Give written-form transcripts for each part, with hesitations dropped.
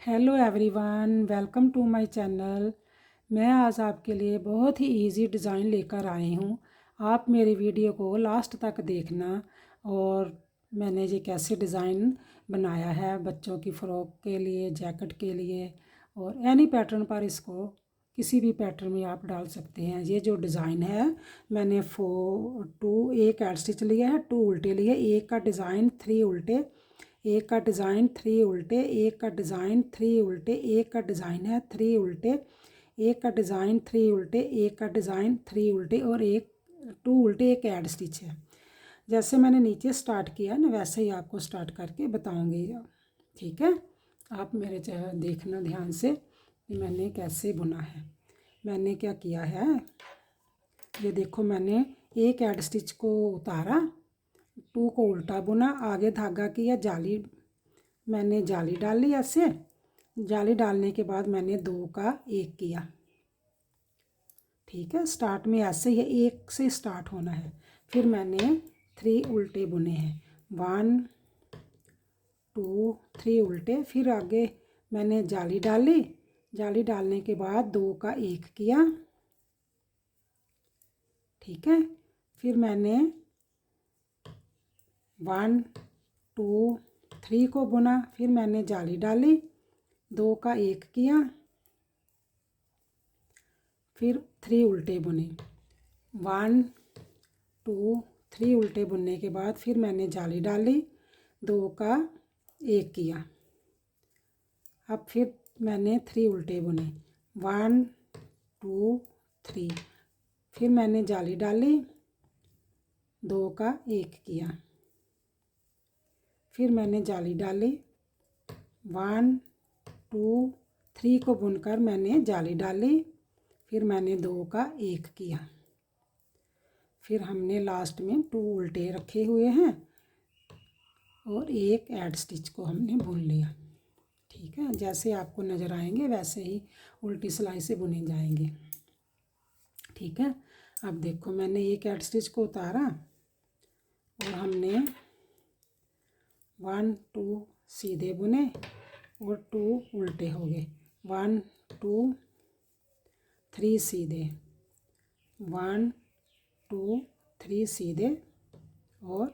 Hello everyone, welcome to my channel. मैं आज आपके लिए बहुत ही इजी डिज़ाइन लेकर आई हूँ। आप मेरी वीडियो को लास्ट तक देखना। और मैंने ये कैसे डिज़ाइन बनाया है बच्चों की फ़्रॉक के लिए, जैकेट के लिए और एनी पैटर्न पर इसको किसी भी पैटर्न में आप डाल सकते हैं। ये जो डिज़ाइन है मैंने एक एड स्टिच लिया है, 2 उल्टे लिए, एक का डिज़ाइन 3 उल्टे, एक का डिज़ाइन 3 उल्टे, एक का डिज़ाइन 3 उल्टे, एक का डिज़ाइन है 3 उल्टे, एक का डिज़ाइन 3 उल्टे, एक का डिज़ाइन 3 उल्टे और एक 2 उल्टे, एक ऐड स्टिच है। जैसे मैंने नीचे स्टार्ट किया ना वैसे ही आपको स्टार्ट करके बताऊंगी। ठीक है, आप मेरे देखना ध्यान से कि मैंने कैसे बुना है। मैंने क्या किया है, ये देखो, मैंने एक ऐड स्टिच को उतारा, 2 को उल्टा बुना, आगे धागा किया, जाली, मैंने जाली डाली ऐसे। जाली डालने के बाद मैंने 2 का 1 किया। ठीक है, स्टार्ट में ऐसे ही 1 से स्टार्ट होना है। फिर मैंने 3 उल्टे बुने हैं, 1 2 3 उल्टे। फिर आगे मैंने जाली डाली, जाली डालने के बाद 2 का 1 किया। ठीक है, फिर मैंने 1 2 3 को बुना, फिर मैंने जाली डाली, 2 का 1 किया, फिर 3 उल्टे बुने, 1 2 3 उल्टे बुनने के बाद फिर मैंने जाली डाली, 2 का 1 किया। अब फिर मैंने 3 उल्टे बुने, 1 2 3, फिर मैंने जाली डाली, 2 का 1 किया, फिर मैंने जाली डाली, 1 2 3 को बुनकर मैंने जाली डाली, फिर मैंने 2 का 1 किया। फिर हमने लास्ट में 2 उल्टे रखे हुए हैं और एक ऐड स्टिच को हमने बुन लिया। ठीक है, जैसे आपको नज़र आएंगे वैसे ही उल्टी सिलाई से बुने जाएंगे। ठीक है, अब देखो, मैंने एक ऐड स्टिच को उतारा और हमने 1 2 सीधे बुने और 2 उल्टे हो गए, 1 2 3 सीधे, 1 2 3 सीधे और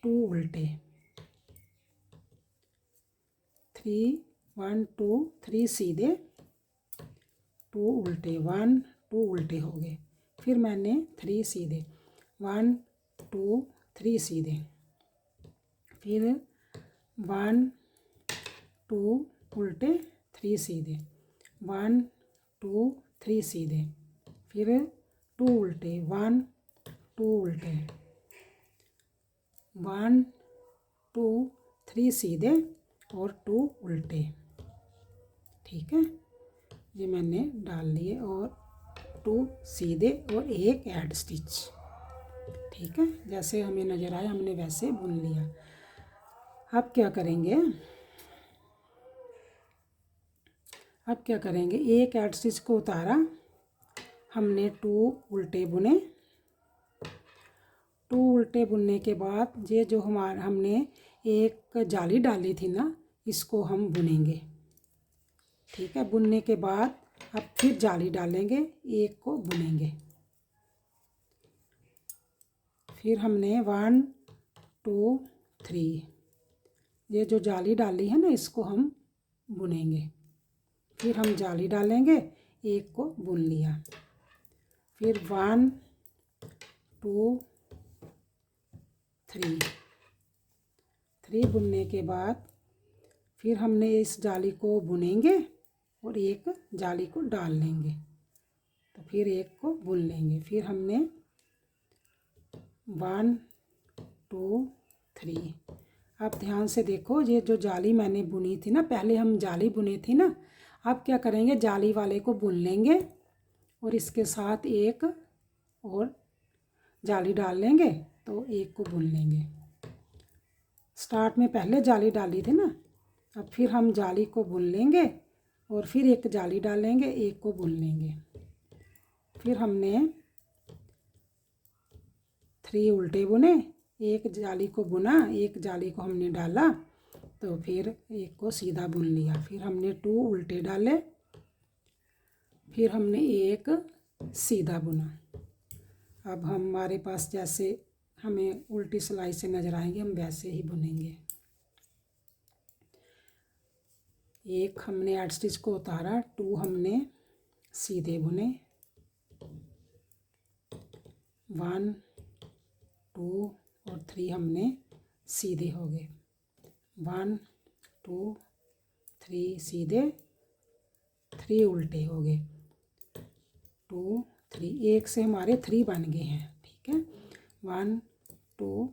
2 उल्टे, 1 2 3 सीधे, 2 उल्टे, 1 2 उल्टे हो गए। फिर मैंने 3 सीधे, 1 2 3 सीधे, फिर 1 2 उल्टे, 3 सीधे, 1 2 3 सीधे, फिर 2 उल्टे, 1 2 उल्टे, 1 2 3 सीधे और 2 उल्टे। ठीक है, ये मैंने डाल लिए और 2 सीधे और एक ऐड स्टिच। ठीक है, जैसे हमें नज़र आया हमने वैसे बुन लिया। अब क्या करेंगे, एक ऐड स्टिच को उतारा, हमने 2 उल्टे बुने, 2 उल्टे बुनने के बाद ये जो हमने एक जाली डाली थी ना, इसको हम बुनेंगे। ठीक है, बुनने के बाद अब फिर जाली डालेंगे, एक को बुनेंगे। फिर हमने 1 2 3, ये जो जाली डाली है ना इसको हम बुनेंगे। फिर हम जाली डालेंगे, एक को बुन लिया। फिर 1 2 3 बुनने के बाद फिर हमने इस जाली को बुनेंगे और एक जाली को डाल लेंगे, तो फिर एक को बुन लेंगे। फिर हमने 1 2 3, अब ध्यान से देखो, ये जो जाली मैंने बुनी थी ना, पहले हम जाली बुनी थी ना, अब क्या करेंगे, जाली वाले को बुन लेंगे और इसके साथ एक और जाली डाल लेंगे, तो एक को बुन लेंगे। स्टार्ट में पहले जाली डाली थी ना, अब फिर हम जाली को बुन लेंगे और फिर एक जाली डालेंगे, एक को बुन लेंगे। फिर हमने 3 उल्टे बुने, एक जाली को बुना, एक जाली को हमने डाला, तो फिर एक को सीधा बुन लिया। फिर हमने 2 उल्टे डाले, फिर हमने एक सीधा बुना। अब हमारे पास जैसे हमें उल्टी सिलाई से नज़र आएंगे हम वैसे ही बुनेंगे। एक हमने एड स्टिच को उतारा, 2 हमने सीधे बुने, 1 2 और 3 हमने सीधे हो गए। 1 2 3 सीधे, 3 उल्टे हो गए, 2 3, एक से हमारे 3 बन गए हैं। ठीक है, 1 2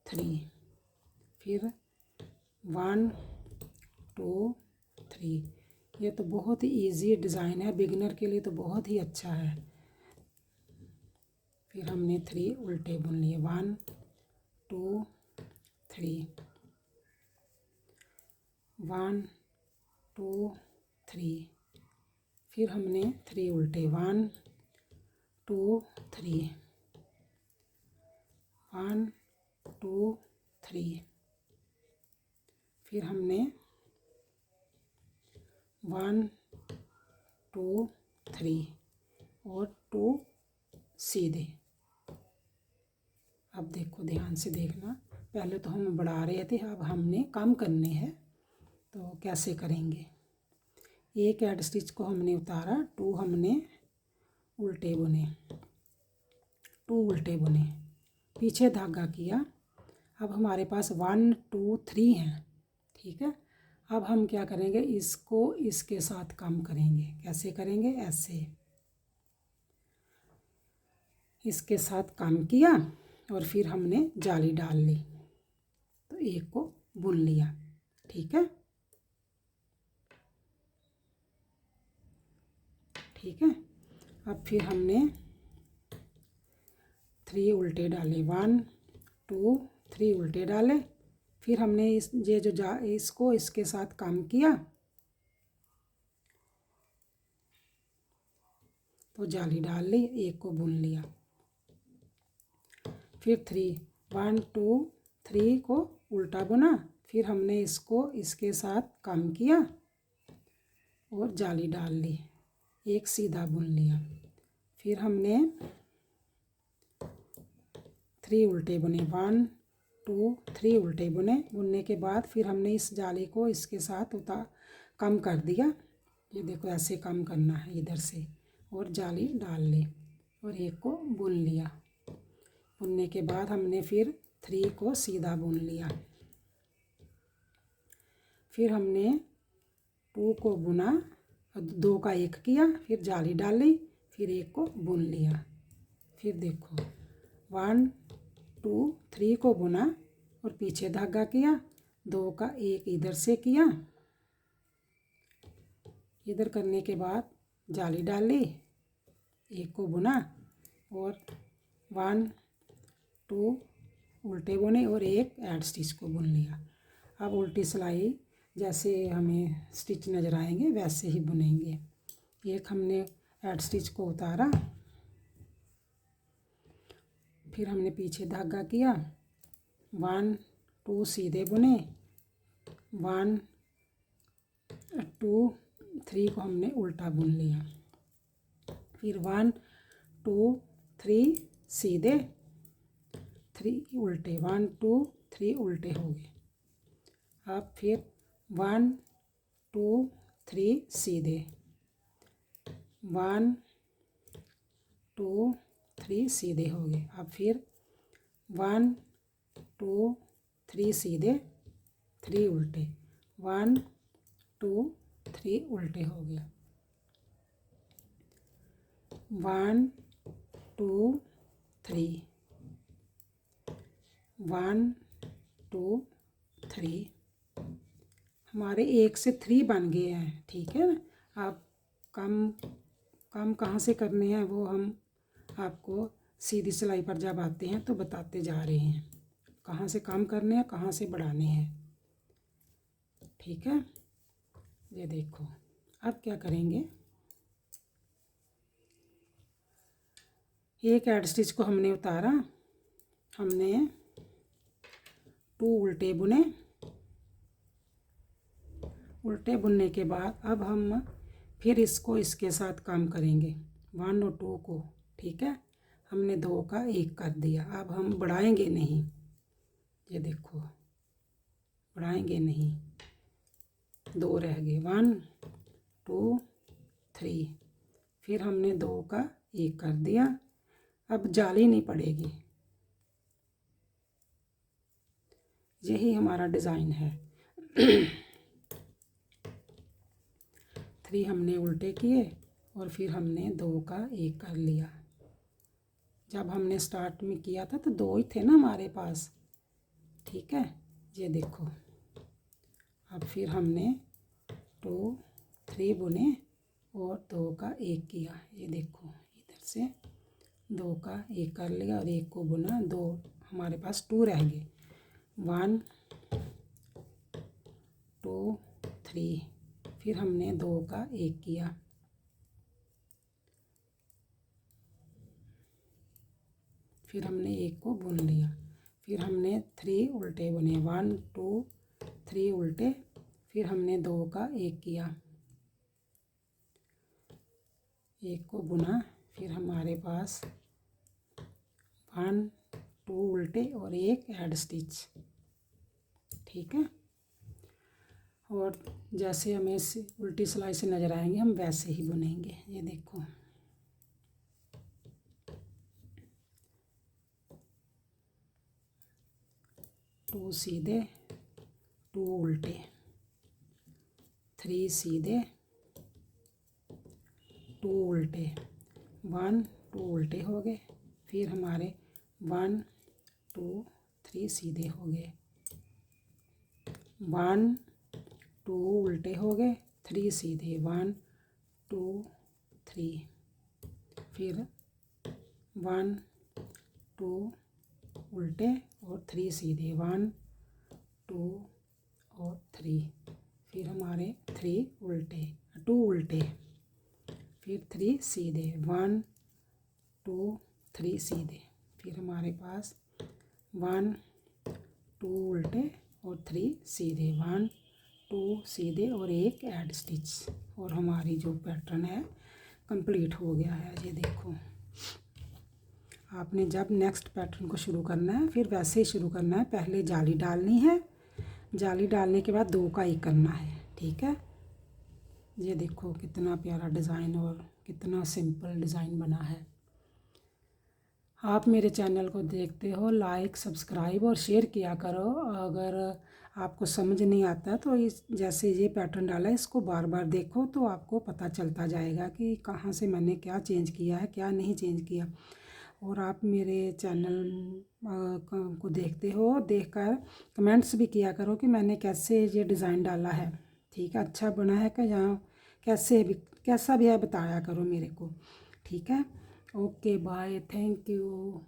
3, फिर 1 2 3। ये तो बहुत ही इजी डिज़ाइन है, बिगिनर के लिए तो बहुत ही अच्छा है। फिर हमने 3 उल्टे बुन लिए, 1 2 3, 1 2 3, फिर हमने 3 उल्टे, 1 2 3, 1 2 3, फिर हमने 1 2 3 और 2 सीधे। अब देखो, ध्यान से देखना, पहले तो हम बढ़ा रहे थे, अब हमने कम करने हैं, तो कैसे करेंगे। एक एड स्टिच को हमने उतारा, 2 हमने उल्टे बुने, 2 उल्टे बुने, पीछे धागा किया। अब हमारे पास 1 2 3 हैं। ठीक है, अब हम क्या करेंगे, इसको इसके साथ कम करेंगे। कैसे करेंगे, ऐसे इसके साथ कम किया और फिर हमने जाली डाल ली, तो एक को बुन लिया। ठीक है, ठीक है। अब फिर हमने 3 उल्टे डाले, 1 2 3 उल्टे डाले, फिर हमने ये जो इसको इसके साथ कम किया तो जाली डाल ली, एक को बुन लिया। फिर 1 2 3 को उल्टा बुना, फिर हमने इसको इसके साथ कम किया और जाली डाल ली, एक सीधा बुन लिया। फिर हमने 3 उल्टे बुने, 1 2 3 उल्टे बुनने के बाद फिर हमने इस जाली को इसके साथ कम कर दिया। ये देखो, ऐसे कम करना है इधर से, और जाली डाल ली और एक को बुन लिया। बुनने के बाद हमने फिर 3 को सीधा बुन लिया। फिर हमने 2 को बुना, 2 का 1 किया, फिर जाली डाली, फिर एक को बुन लिया। फिर देखो, 1 2 3 को बुना और पीछे धागा किया, 2 का 1 इधर से किया, इधर करने के बाद जाली डाली, एक को बुना और 1 2 उल्टे बुने और एक ऐड स्टिच को बुन लिया। अब उल्टी सिलाई जैसे हमें स्टिच नज़र आएंगे वैसे ही बुनेंगे। एक हमने ऐड स्टिच को उतारा, फिर हमने पीछे धागा किया, 1 2 सीधे बुने, 1 2 3 को हमने उल्टा बुन लिया। फिर 1 2 3 सीधे, 3 उल्टे, 1 2 3 उल्टे हो गए। अब फिर 1 2 3 सीधे, 1 2 3 सीधे हो गए। अब फिर 1 2 3 सीधे, 3 उल्टे, 1 2 3 उल्टे हो गया। 1 2 3, 1 2 3, हमारे 1 से 3 बन गए हैं। ठीक है ना। आप कम कहाँ से करने हैं वो हम आपको सीधी सिलाई पर जब आते हैं तो बताते जा रहे हैं, कहाँ से कम करने हैं, कहाँ से बढ़ाने हैं। ठीक है, ये देखो, अब क्या करेंगे, एक ऐड स्टिच को हमने उतारा, हमने 2 उल्टे बुने, उल्टे बुनने के बाद अब हम फिर इसको इसके साथ काम करेंगे 1 और 2 को। ठीक है, हमने 2 का 1 कर दिया। अब हम बढ़ाएंगे नहीं, ये देखो बढ़ाएंगे नहीं, 2 रह गए, 1 2 3। फिर हमने 2 का 1 कर दिया। अब जाली नहीं पड़ेगी। यही हमारा डिज़ाइन है। 3 हमने उल्टे किए और फिर हमने 2 का 1 कर लिया। जब हमने स्टार्ट में किया था तो 2 ही थे ना हमारे पास। ठीक है, ये देखो। अब फिर हमने 2 3 बुने और 2 का 1 किया। ये देखो, इधर से 2 का 1 कर लिया और 1 को बुना। 2 हमारे पास 2 रह गए, 1 2 3। फिर हमने 2 का 1 किया। फिर हमने 1 को बुन लिया। फिर हमने 3 उल्टे बुने, 1 2 3 उल्टे। फिर हमने 2 का 1 किया, 1 को बुना। फिर हमारे पास 1 2 उल्टे और 1 ऐड स्टिच। ठीक है, और जैसे हमें उल्टी सिलाई से नज़र आएंगे हम वैसे ही बुनेंगे। ये देखो, टू सीधे 2 उल्टे, 3 सीधे 2 उल्टे, 1 2 उल्टे हो गए। फिर हमारे 1 2 3 सीधे हो गए, 1 2 उल्टे हो गए, 3 सीधे, 1 2 3। फिर 1 2 उल्टे और 3 सीधे, 1 2 और 3। फिर हमारे 3 उल्टे 2 उल्टे, फिर 3 सीधे, 1 2 3 सीधे। फिर हमारे पास 1 2 उल्टे और 3 सीधे, 1 2 सीधे और 1 ऐड स्टिच। और हमारी जो पैटर्न है कंप्लीट हो गया है। ये देखो, आपने जब नेक्स्ट पैटर्न को शुरू करना है फिर वैसे ही शुरू करना है। पहले जाली डालनी है, जाली डालने के बाद 2 का 1 करना है। ठीक है, ये देखो कितना प्यारा डिज़ाइन और कितना सिंपल डिज़ाइन बना है। आप मेरे चैनल को देखते हो, लाइक सब्सक्राइब और शेयर किया करो। अगर आपको समझ नहीं आता तो इस जैसे ये पैटर्न डाला है इसको बार बार देखो तो आपको पता चलता जाएगा कि कहाँ से मैंने क्या चेंज किया है, क्या नहीं चेंज किया। और आप मेरे चैनल को देखते हो, देखकर कमेंट्स भी किया करो कि मैंने कैसे ये डिज़ाइन डाला है। ठीक है, अच्छा बना है कि यहाँ कैसा भी है बताया करो मेरे को। ठीक है, ओके बाय, थैंक यू।